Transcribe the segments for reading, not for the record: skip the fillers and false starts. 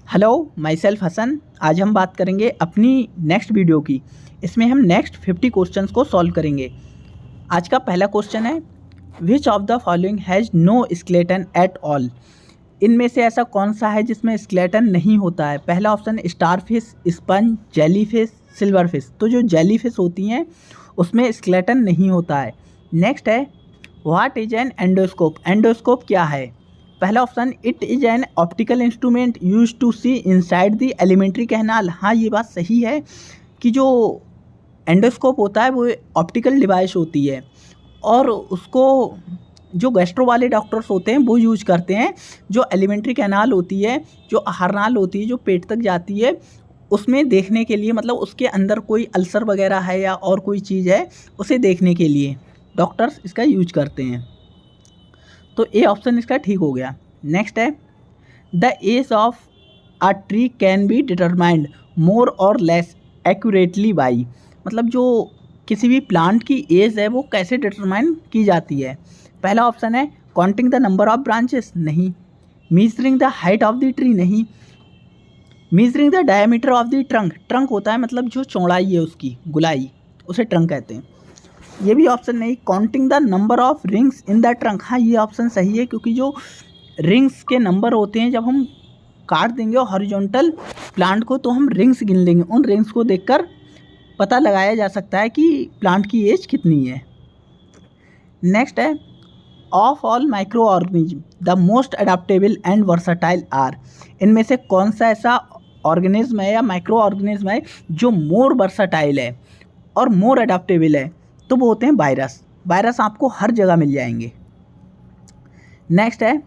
Hello, my self Hasan. आज हम बात करेंगे अपनी नेक्स्ट वीडियो की। इसमें हम नेक्स्ट 50 क्वेश्चंस को सॉल्व करेंगे। आज का पहला क्वेश्चन है, which of the following has no skeleton at all. इनमें से ऐसा कौन सा है जिसमें स्केलेटन नहीं होता है। पहला option star fish, sponge, jelly fish, silver fish. तो जो जेली फिश होती हैं उसमें स्केलेटन नहीं होता है। नेक्स्ट है, what is an endoscope. Endoscope क्या है। पहला option, it is an optical instrument use to see inside the alimentary canal. हाँ, ये बात सही है कि जो एंडोस्कोप होता है वो ऑप्टिकल डिवाइस होती है और उसको जो गैस्ट्रो वाले डॉक्टर्स होते हैं वो यूज करते हैं। जो एलिमेंट्री कैनाल होती है, जो आहार नाल होती है, जो पेट तक जाती है, उसमें देखने के लिए, मतलब उसके अंदर कोई अल्सर वगैरह है या और कोई चीज़ है, उसे देखने के लिए डॉक्टर्स इसका यूज करते हैं। तो ए ऑप्शन इसका ठीक हो गया। नेक्स्ट है, the age of a tree can be determined more or less accurately by. मतलब जो किसी भी प्लांट की एज है वो कैसे डिटरमाइन की जाती है। पहला ऑप्शन है counting the number of branches, नहीं। Measuring the height of the tree, नहीं। Measuring the diameter of the trunk, trunk होता है मतलब जो चौड़ाई है उसकी, गुलाई, उसे ट्रंक कहते हैं। ये भी ऑप्शन नहीं। Counting the number of rings in the trunk, हाँ ये ऑप्शन सही है क्योंकि जो रिंग्स के नंबर होते हैं, जब हम काट देंगे हॉरिजॉन्टल प्लांट को तो हम रिंग्स गिन लेंगे। उन रिंग्स को देखकर पता लगाया जा सकता है कि प्लांट की एज कितनी है। नेक्स्ट है, of all micro organism the most adaptable and versatile are. इनमें से कौन सा ऐसा ऑर्गेनिज्म है या माइक्रो ऑर्गेनिज्म है जो मोर वर्सटाइल है और मोर अडेप्टेबल है। तो वो होते हैं वायरस। वायरस आपको हर जगह मिल जाएंगे। नेक्स्ट है,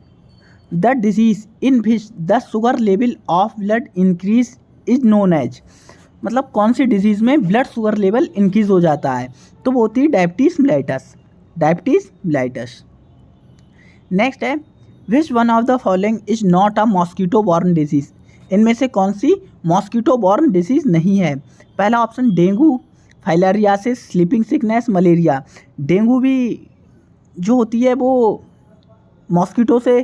the disease in which the sugar level of blood increase is known as. मतलब कौन सी डिजीज़ में ब्लड शुगर लेवल इंक्रीज हो जाता है, तो वो होती है diabetes mellitus. Diabetes mellitus. Next है, which one of the following is not a mosquito borne disease. इनमें से कौन सी मॉस्किटो बॉर्न डिजीज़ नहीं है। पहला option dengue, filariasis, sleeping sickness, malaria. Dengue भी जो होती है वो मॉस्किटो से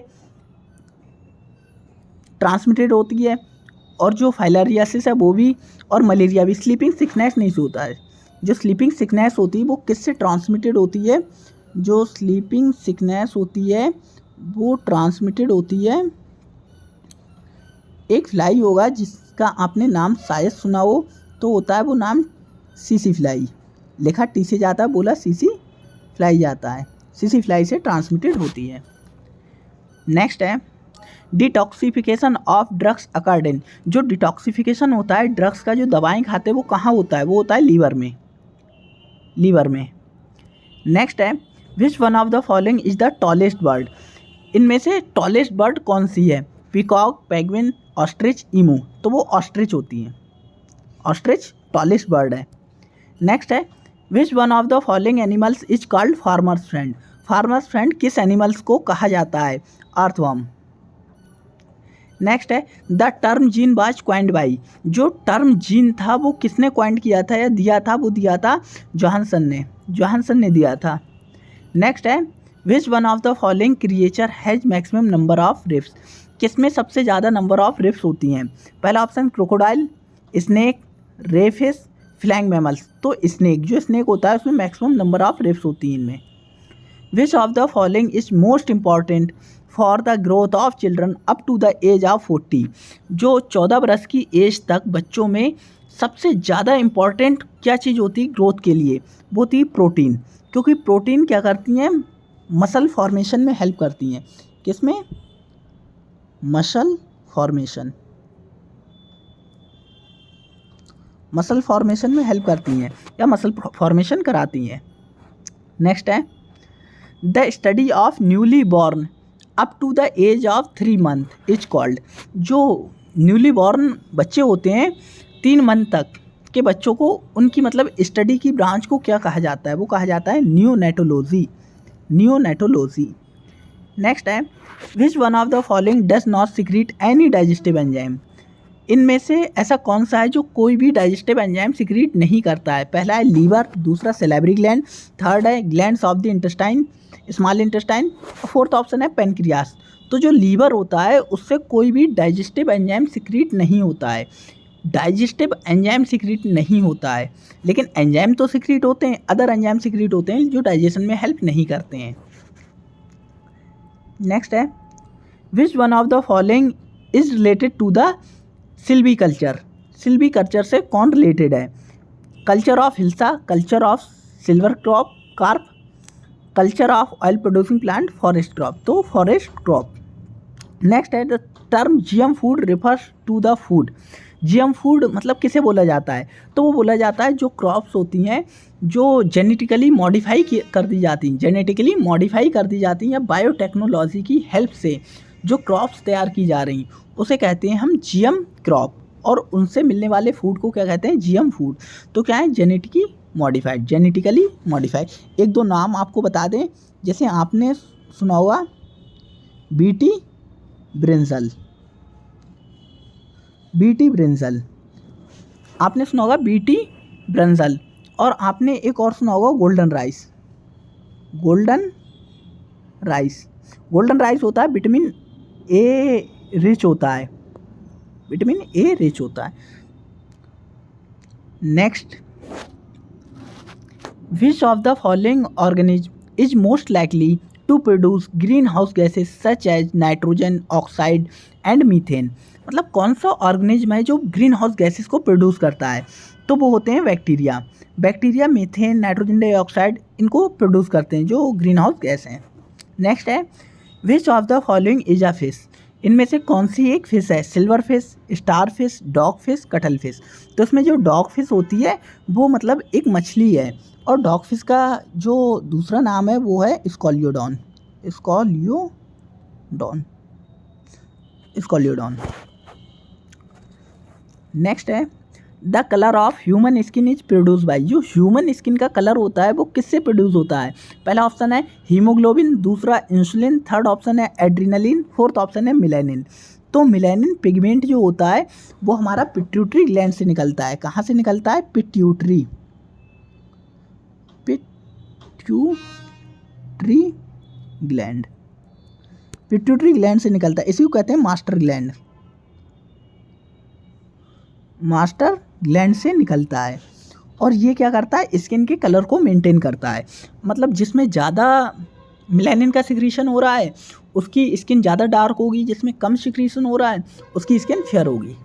ट्रांसमिटेड होती है और जो फाइलेरियासिस है वो भी, और मलेरिया भी। स्लीपिंग सिकनेस नहीं से होता है। जो स्लीपिंग सिकनेस होती है वो किससे ट्रांसमिटेड होती है। जो स्लीपिंग सिकनेस होती है वो ट्रांसमिटेड होती है, एक फ्लाई होगा जिसका आपने नाम शायद सुना हो, तो होता है वो नाम सीसी फ्लाई। लिखा टी से जाता है, बोला सीसी फ्लाई जाता है। सीसी फ्लाई से ट्रांसमिटेड होती है। नेक्स्ट है, डिटॉक्सिफिकेशन ऑफ ड्रग्स अकॉर्डिंग। जो डिटॉक्सिफिकेशन होता है ड्रग्स का, जो दवाएं खाते हैं वो कहाँ होता है, वो होता है लीवर में। लीवर में। नेक्स्ट है, which one of the following is the tallest bird. इनमें से टॉलेस्ट बर्ड कौन सी है। Peacock, penguin, ostrich, emu. तो वो ऑस्ट्रिच होती है। ऑस्ट्रिच टॉलेस्ट बर्ड है। नेक्स्ट है, which one of the following animals is called farmer's friend. Farmer's friend किस एनिमल्स को कहा जाता है। अर्थवर्म। नेक्स्ट है, the term gene was coined by. जो टर्म जीन था वो किसने क्वाइंड किया था या दिया था, वो दिया था जोहानसन ने। जोहानसन ने दिया था। नेक्स्ट है, which one of the following creature has maximum number of ribs. किसमें सबसे ज़्यादा नंबर ऑफ रिब्स होती हैं। पहला ऑप्शन क्रोकोडाइल, स्नेक, रे फिश, फ्लाइंग मैमल्स। तो स्नेक, जो स्नेक होता है उसमें मैक्सिमम नंबर ऑफ रिब्स होती हैं इनमें। Which of the following is most important for the growth of children up to the age of 40। जो 14 बरस की एज तक बच्चों में सबसे ज़्यादा इम्पॉर्टेंट क्या चीज़ होती है ग्रोथ के लिए, वो होती है प्रोटीन। क्योंकि प्रोटीन क्या करती हैं, मसल फॉर्मेशन में हेल्प करती हैं। किसमें, मसल फॉर्मेशन। मसल फॉर्मेशन में हेल्प करती हैं या मसल फॉर्मेशन कराती हैं। नेक्स्ट है, the study of newly born up to the age of 3 month is called. जो न्यूली बॉर्न बच्चे होते हैं 3 मंथ तक के बच्चों को, उनकी मतलब स्टडी की ब्रांच को क्या कहा जाता है, वो कहा जाता है नियोनेटोलॉजी। नियोनेटोलॉजी। नेक्स्ट है, which one of the following does not secret any digestive enzyme. इनमें से ऐसा कौन सा है जो कोई भी डाइजेस्टिव एंजाइम सीक्रेट नहीं करता है। पहला है लीवर, दूसरा सैलिवरी ग्लैंड, थर्ड है glands of the intestine, small intestine, और फोर्थ ऑप्शन है पेनक्रियास। तो जो लीवर होता है उससे कोई भी डाइजेस्टिव एंजाइम सिक्रीट नहीं होता है, डाइजेस्टिव एंजाइम सिक्रीट नहीं होता है, लेकिन एंजाइम तो सिक्रीट होते हैं, अदर एंजाइम सिक्रीट होते हैं जो डाइजेशन में हेल्प नहीं करते हैं। नेक्स्ट है which one of the following is related to the silviculture. Silviculture से कौन रिलेटेड है? Culture of hilsa, culture of silver crop carp, culture of oil producing plant, forest crop. तो forest crop. Next है the term GM food refers to the food. GM food मतलब किसे बोला जाता है? तो वो बोला जाता है जो क्रॉप्स होती हैं जो जेनेटिकली मॉडिफाई कर दी जाती हैं, जेनेटिकली मॉडिफाई कर दी जाती हैं या बायोटेक्नोलॉजी की हेल्प से जो क्रॉप्स तैयार की जा रही उसे कहते हैं हम जीएम क्रॉप, और उनसे मिलने वाले फूड को क्या कहते हैं? GM food. तो क्या है? Genetically modified, genetically modified. एक दो नाम आपको बता दें, जैसे आपने सुना होगा बीटी ब्रिंजल, बीटी ब्रिंजल आपने सुना होगा, बीटी ब्रिंजल। और आपने एक और सुना होगा golden rice, golden rice. Golden rice होता है विटामिन ए रिच होता है, विटामिन ए रिच होता है। Next, which of the following organism is most likely to produce greenhouse gases such as nitrogen oxide and methane. मतलब कौन सा organism है जो ग्रीन हाउस गैसेज को प्रोड्यूस करता है? तो वो होते हैं bacteria. Bacteria methane, nitrogen dioxide इनको प्रोड्यूस करते हैं जो ग्रीन हाउस गैस हैं। नेक्स्ट है which of the following is a fish. इनमें से कौन सी एक फिश है? Silver fish, star fish, dog fish, cuttle fish. तो इसमें जो डॉग फिश होती है वो मतलब एक मछली है, और डॉग फिश का जो दूसरा नाम है वो है स्कॉलियोडॉन, स्कॉलियोडॉन, स्कॉलियोडॉन। नेक्स्ट है the colour of human skin is produce by. जो ह्यूमन स्किन का कलर होता है वो किससे प्रोड्यूस होता है? पहला ऑप्शन है हीमोग्लोबिन, दूसरा इंसुलिन, थर्ड ऑप्शन है एड्रिनलिन, फोर्थ ऑप्शन है मिलेनिन। तो मिलेनिन पिगमेंट जो होता है वो हमारा पिट्यूटरी ग्लैंड से निकलता है। कहाँ से निकलता है? Pituitary, pituitary gland, pituitary gland से निकलता है। इसी को कहते हैं मास्टर ग्लैंड, मास्टर ग्लैंड से निकलता है। और ये क्या करता है? स्किन के कलर को मेंटेन करता है। मतलब जिसमें ज़्यादा मेलानिन का सिक्रीशन हो रहा है उसकी स्किन ज़्यादा डार्क होगी, जिसमें कम सिक्रीशन हो रहा है उसकी स्किन फेयर होगी।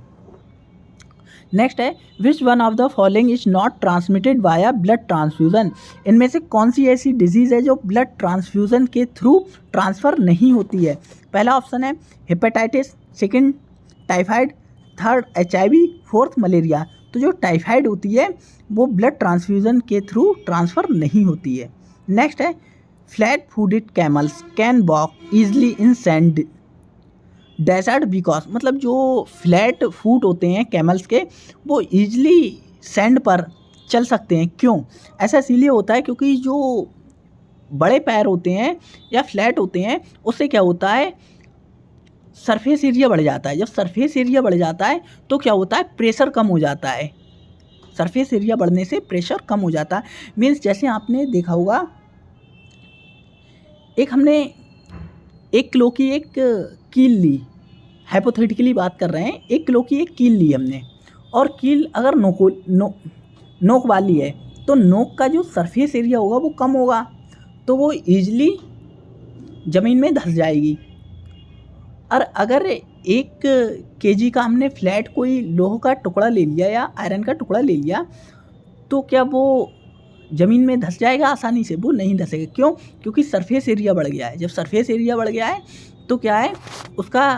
नेक्स्ट है which one of the following is not transmitted via blood transfusion. इनमें से कौन सी ऐसी डिजीज़ है जो ब्लड ट्रांसफ्यूज़न के थ्रू ट्रांसफ़र नहीं होती है? पहला ऑप्शन है hepatitis, second typhoid, third HIV, fourth malaria. तो जो टाइफाइड होती है वो ब्लड ट्रांसफ्यूज़न के थ्रू ट्रांसफ़र नहीं होती है। नेक्स्ट है flat footed camels can walk easily in sand desert because. मतलब जो फ्लैट फूट होते हैं कैमल्स के वो ईजली सैंड पर चल सकते हैं। क्यों? ऐसा इसीलिए होता है क्योंकि जो बड़े पैर होते हैं या फ्लैट होते हैं उससे क्या होता है? सरफेस एरिया बढ़ जाता है। जब सरफेस एरिया बढ़ जाता है तो क्या होता है? प्रेशर कम हो जाता है। सरफेस एरिया बढ़ने से प्रेशर कम हो जाता है। मीन्स जैसे आपने देखा होगा, एक हमने 1 किलो की एक कील ली, हाइपोथेटिकली बात कर रहे हैं, 1 किलो की एक कील ली हमने, और कील अगर नोक वाली है तो नोक का जो सरफेस एरिया होगा वो कम होगा, तो वो ईजिली ज़मीन में धंस जाएगी। और अगर 1 kg का हमने फ्लैट कोई लोहे का टुकड़ा ले लिया या आयरन का टुकड़ा ले लिया तो क्या वो ज़मीन में धंस जाएगा आसानी से? वो नहीं धंसेगा। क्यों? क्योंकि सरफेस एरिया बढ़ गया है। जब सरफेस एरिया बढ़ गया है तो क्या है? उसका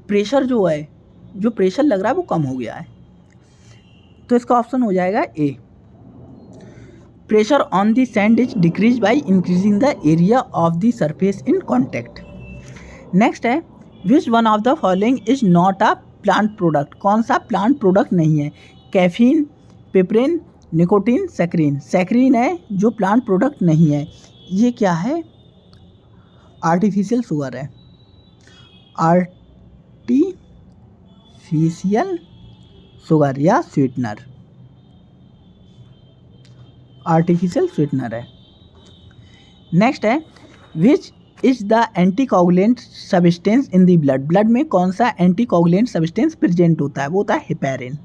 प्रेशर जो है, जो प्रेशर लग रहा है वो कम हो गया है। तो इसका ऑप्शन हो जाएगा A. Pressure on the sand is decrease by increasing the area of the surface in contact. Next है which one of the following is not a plant product. कौन सा प्लांट प्रोडक्ट नहीं है? Caffeine, piperine, nicotine, saccharin. Saccharin है जो plant product नहीं है। ये क्या है? आर्टिफिशियल शुगर है, आर्टिफिशियल शुगर या स्वीटनर, आर्टिफिशियल स्वीटनर है। नेक्स्ट है which is the anticoagulant substance in the blood, blood में कौन सा एंटीकोगुलेंट सब्सटेंस प्रेजेंट होता है, वो होता है हेपेरिन।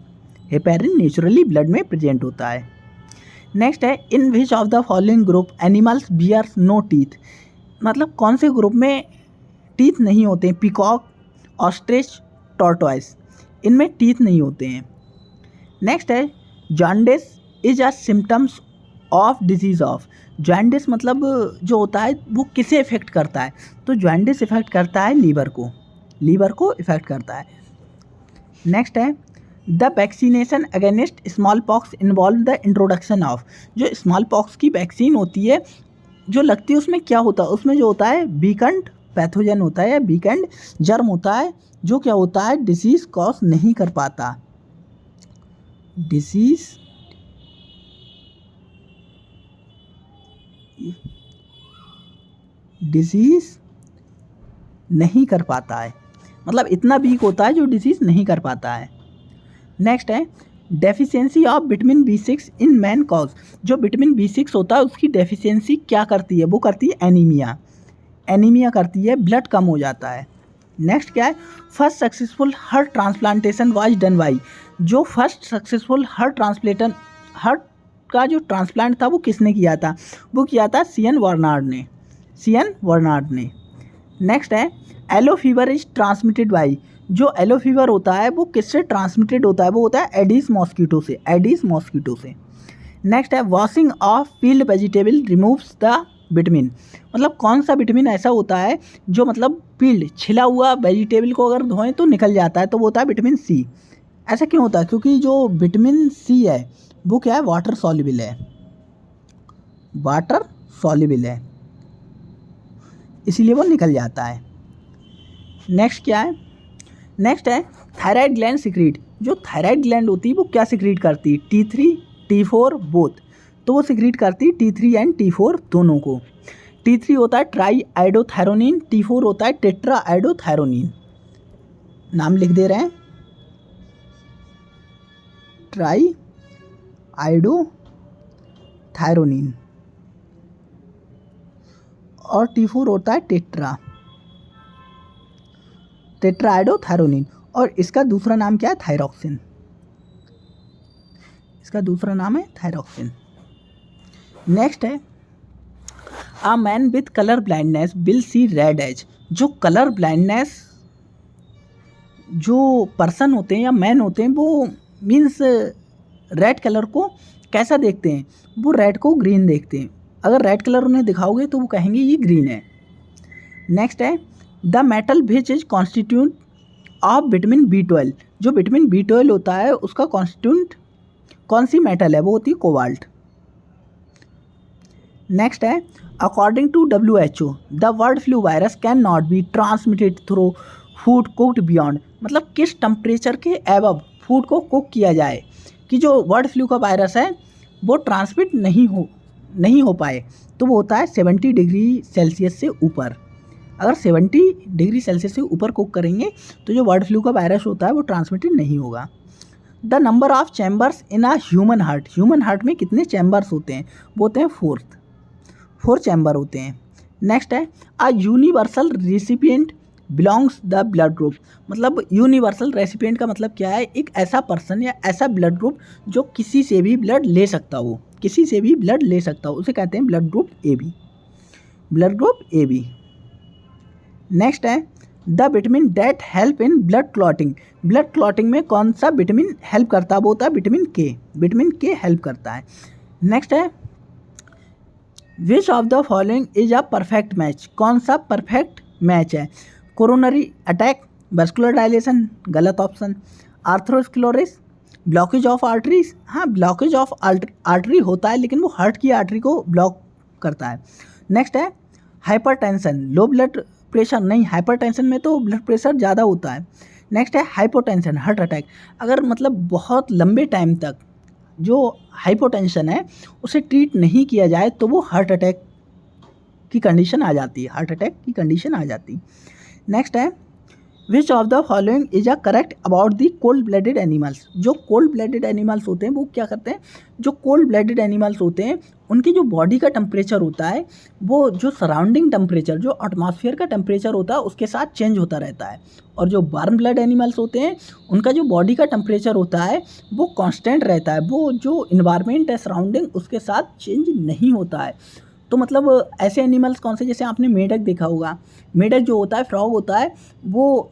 हेपेरिन नेचुरली ब्लड में प्रेजेंट होता है। नेक्स्ट है in which of the following group animals bears no teeth, मतलब कौन से ग्रुप में टीथ नहीं होते हैं, पीकॉक, ऑस्ट्रिच, टॉर्टोइस, इनमें टीथ नहीं होते हैं। नेक्स्ट है jaundice is a symptoms of disease of, jaundice मतलब जो होता है वो किसे इफ़ेक्ट करता है, तो जॉन्डिस इफ़ेक्ट करता है लीवर को, लीवर को इफ़ेक्ट करता है। नेक्स्ट है the vaccination against small pox involve the introduction of, जो स्मॉल पॉक्स की वैक्सीन होती है जो लगती है उसमें क्या होता है, उसमें जो होता है वीकेंड पैथोजन होता है या वीकेंड जर्म होता है जो क्या होता है डिसीज़ कॉज नहीं कर पाता, डिसीज़ नहीं कर पाता है, मतलब इतना वीक होता है जो डिसीज़ नहीं कर पाता है। नेक्स्ट है deficiency of vitamin B6 in man cause, जो विटामिन B6 होता है उसकी डेफिशिएंसी क्या करती है, वो करती है एनीमिया, एनीमिया करती है, ब्लड कम हो जाता है। नेक्स्ट क्या है first successful heart transplantation was done by, जो फर्स्ट सक्सेसफुल हार्ट का जो ट्रांसप्लांट था वो किसने किया था, वो किया था सीएन वर्नार्ड ने। नेक्स्ट है yellow fever is transmitted by, जो येलो फीवर होता है वो किससे ट्रांसमिटेड होता है, वो होता है एडिस मॉस्किटो से। नेक्स्ट है washing of peeled vegetable removes the vitamin, मतलब कौन सा विटामिन ऐसा होता है जो मतलब पील्ड छिला हुआ वेजिटेबल को अगर धोएं तो निकल जाता है, तो वो होता है विटामिन सी। ऐसा क्यों होता है, क्योंकि जो विटामिन सी है वो क्या है वाटर सॉल्युबल है, इसीलिए वो निकल जाता है। नेक्स्ट क्या है, नेक्स्ट है थायराइड ग्लैंड सिक्रीट, जो थायराइड ग्लैंड होती है वो क्या सिक्रीट करती है, T3 T4 बोथ, तो वो सिक्रीट करती है T3 एंड T4 दोनों को। T3 होता है ट्राई आइडोथायरोनिन, T4 होता है टेट्रा आइडोथायरोनिन, नाम लिख दे रहे हैं ट्राई आइडोथायरोनिन, और T4 होता है टेट्रा आइडोथायरोनिन, और इसका दूसरा नाम क्या है थायरॉक्सिन, इसका दूसरा नाम है थायरॉक्सिन। नेक्स्ट है a man with colour blindness will see red as, जो कलर ब्लाइंडनेस जो पर्सन होते हैं या मैन होते हैं वो मीन्स रेड कलर को कैसा देखते हैं, वो रेड को ग्रीन देखते हैं, अगर रेड कलर उन्हें दिखाओगे तो वो कहेंगे ये ग्रीन है। नेक्स्ट है the metal which is constitute of vitamin B12, जो विटामिन B12 होता है उसका कॉन्स्टिट्यूट कौन सी मेटल है, वो होती है कोबाल्ट। नेक्स्ट है according to WHO the bird flu virus can not be transmitted through food cooked beyond, मतलब किस टेम्परेचर के एबव फूड को कुक किया जाए कि जो बर्ड फ्लू का वायरस है वो ट्रांसमिट नहीं हो पाए, तो वो होता है 70 डिग्री सेल्सियस से ऊपर। अगर 70 डिग्री सेल्सियस से ऊपर कुक करेंगे तो जो बर्ड फ्लू का वायरस होता है वो ट्रांसमिटेड नहीं होगा। The number of chambers in a human heart में कितने चैम्बर्स होते हैं, वो होते हैं 4 चैम्बर होते हैं। नेक्स्ट है a universal recipient belongs the blood group, मतलब यूनिवर्सल रेसिपिएंट का मतलब क्या है, एक ऐसा पर्सन या ऐसा ब्लड ग्रुप जो किसी से भी ब्लड ले सकता हो, उसे कहते हैं ब्लड ग्रुप AB। नेक्स्ट है the vitamin that help in blood clotting में कौन सा विटामिन हेल्प करता है, वो होता है विटामिन के हेल्प करता है। नेक्स्ट है which of the following is a perfect match, कौन सा परफेक्ट मैच है, कोरोनरी अटैक, वैस्कुलर डायलेशन, गलत option, atherosclerosis, blockage of arteries, हाँ ब्लॉकेज ऑफ आर्टरी होता है लेकिन वो हार्ट की आर्टरी को ब्लॉक करता है। नेक्स्ट है हाइपरटेंशन, लो ब्लड प्रेशर नहीं, हाइपरटेंशन में तो ब्लड प्रेशर ज़्यादा होता है। नेक्स्ट है हाइपोटेंशन, हार्ट अटैक, अगर मतलब बहुत लंबे टाइम तक जो हाइपोटेंशन है उसे ट्रीट नहीं किया जाए तो वो हार्ट अटैक की कंडीशन आ जाती है, नेक्स्ट है which of the following is a correct about the cold blooded animals. जो कोल्ड ब्लडेड एनिमल्स होते हैं वो क्या करते हैं, जो कोल्ड ब्लडेड एनिमल्स होते हैं उनकी जो बॉडी का टेम्परेचर होता है वो जो सराउंडिंग टेम्परेचर, जो एटमॉस्फेयर का टेम्परेचर होता है उसके साथ चेंज होता रहता है। और जो वार्म ब्लड एनिमल्स होते हैं उनका जो बॉडी का टेम्परेचर होता है वो कांस्टेंट रहता है, वो जो इन्वायरमेंट है सराउंडिंग उसके साथ चेंज नहीं होता है। तो मतलब ऐसे एनिमल्स कौन से, जैसे आपने मेढक देखा होगा, मेढक जो होता है, फ्रॉग होता है, वो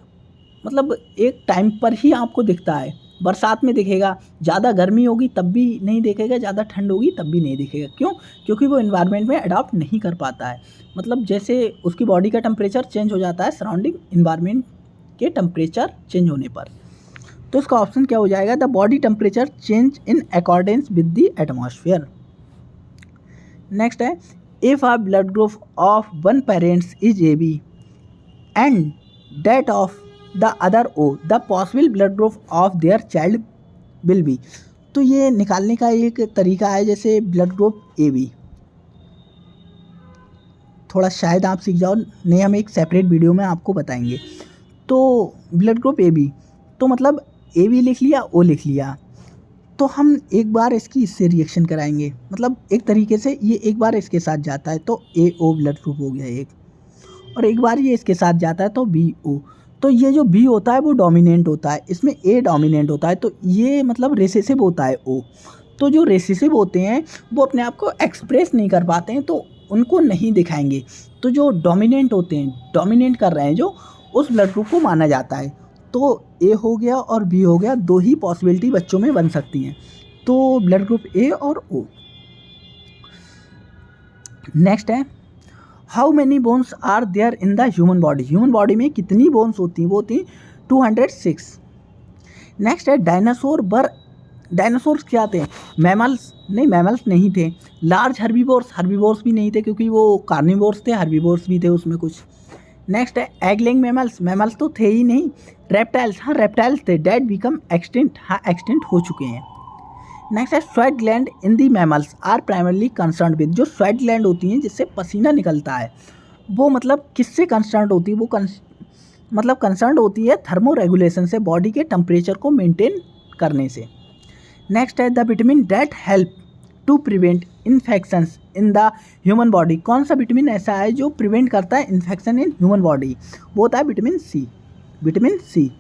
मतलब एक टाइम पर ही आपको दिखता है, बरसात में दिखेगा, ज़्यादा गर्मी होगी तब भी नहीं दिखेगा, ज़्यादा ठंड होगी तब भी नहीं दिखेगा। क्यों? क्योंकि वो इन्वायरमेंट में अडॉप्ट नहीं कर पाता है। मतलब जैसे उसकी बॉडी का टेम्परेचर चेंज हो जाता है सराउंडिंग इन्वायरमेंट के टेम्परेचर चेंज होने पर। तो इसका ऑप्शन क्या हो जाएगा, the body temperature change in accordance with the atmosphere. Next है, if a blood group of one parents is AB and that of the other O, the possible blood group of their child will be. तो ये निकालने का एक तरीका है, जैसे blood group AB, थोड़ा शायद आप सीख जाओ, नहीं हम एक सेपरेट वीडियो में आपको बताएंगे। तो ब्लड ग्रुप AB, तो मतलब AB लिख लिया, O लिख लिया, तो हम एक बार इसकी इससे रिएक्शन कराएंगे, मतलब एक तरीके से ये एक बार इसके साथ जाता है तो AO ब्लड ग्रुप हो गया एक, और एक बार ये इसके साथ जाता है तो BO। तो ये जो B होता है वो डोमिनेंट होता है, इसमें A डोमिनेंट होता है, तो ये मतलब रेसेसिव होता है O। तो जो रेसेसिव होते हैं वो अपने आप को एक्सप्रेस नहीं कर पाते हैं तो उनको नहीं दिखाएंगे। तो जो डोमिनेंट होते हैं, डोमिनेट कर रहे हैं जो, उस ब्लड ग्रुप को माना जाता है। तो A हो गया और B हो गया, दो ही पॉसिबिलिटी बच्चों में बन सकती हैं, तो ब्लड ग्रुप A और O। नेक्स्ट है, how many bones are there in the human body. Human body में कितनी बोन्स होती हैं, वो होती 206। नेक्स्ट है, डायनासोर्स क्या थे, मैमल्स नहीं, मैमल्स नहीं थे। लार्ज हर्बीवोर्स भी नहीं थे क्योंकि वो कार्निवोर्स थे, हर्बीवोर्स भी थे उसमें कुछ। नेक्स्ट है, एग लेइंग मैमल्स तो थे ही नहीं। रेप्टाइल्स, हाँ रेप्टाइल्स थे, डेड बिकम एक्सटिंक्ट, हाँ एक्सटिंक्ट हो चुके हैं। नेक्स्ट है, sweat gland in the mammals are primarily concern with. जो स्वेट ग्लैंड होती हैं जिससे पसीना निकलता है वो मतलब किससे कंसर्न होती है, वो मतलब कंसर्न होती है थर्मो रेगुलेशन से, बॉडी के टेम्परेचर को मेंटेन करने से। नेक्स्ट है, the vitamin that help to prevent infections in the human body. कौन सा विटामिन ऐसा है जो प्रिवेंट करता है इन्फेक्शन इन ह्यूमन बॉडी, वो होता है विटामिन सी।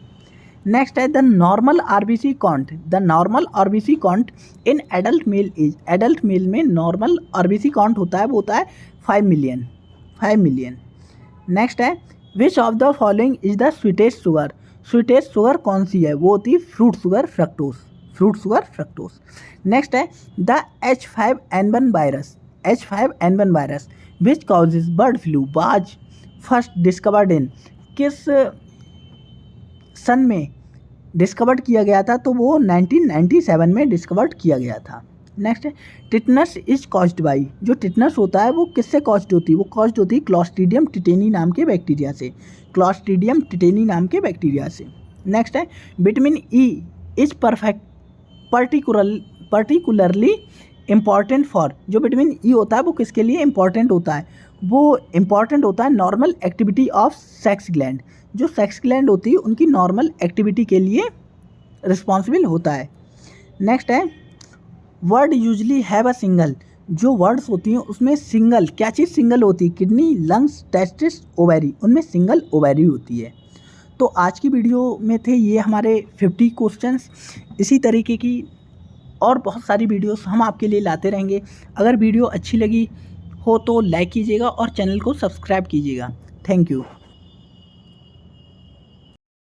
नेक्स्ट है, the normal RBC count. The normal RBC count in adult mail is. Adult mail में नॉर्मल RBC काउंट होता है वो होता है 5 मिलियन। नेक्स्ट है, which of the following is the sweetest sugar. Sweetest sugar कौन सी है, वो होती है फ्रूट शुगर फ्रक्टोस। नेक्स्ट है, the H5N1 virus which causes bird flu was first discovered in. किस सन में डिस्कवर्ड किया गया था, तो वो 1997 में डिस्कवर्ड किया गया था। नेक्स्ट है, टिटनस इज कॉज्ड बाई। जो टिटनस होता है वो किससे कॉज्ड होती है, वो कॉज्ड होती है क्लॉस्ट्रीडियम टिटेनी नाम के बैक्टीरिया से। नेक्स्ट है, vitamin E is particularly important for. जो विटामिन E होता है वो किसके लिए इम्पॉर्टेंट होता है, वो इम्पॉर्टेंट होता है normal activity of sex gland. जो सेक्स ग्लैंड होती है उनकी नॉर्मल एक्टिविटी के लिए रिस्पॉन्सिबल होता है। नेक्स्ट है, word usually have a single. जो वर्ड्स होती हैं उसमें सिंगल, क्या चीज़ सिंगल होती है, किडनी, लंग्स, टेस्टिस, ओवरी, उनमें सिंगल ओवरी होती है। तो आज की वीडियो में थे ये हमारे 50 क्वेश्चंस। इसी तरीके की और बहुत सारी वीडियोस हम आपके लिए लाते रहेंगे। अगर वीडियो अच्छी लगी हो तो लाइक कीजिएगा और चैनल को सब्सक्राइब कीजिएगा। Thank you.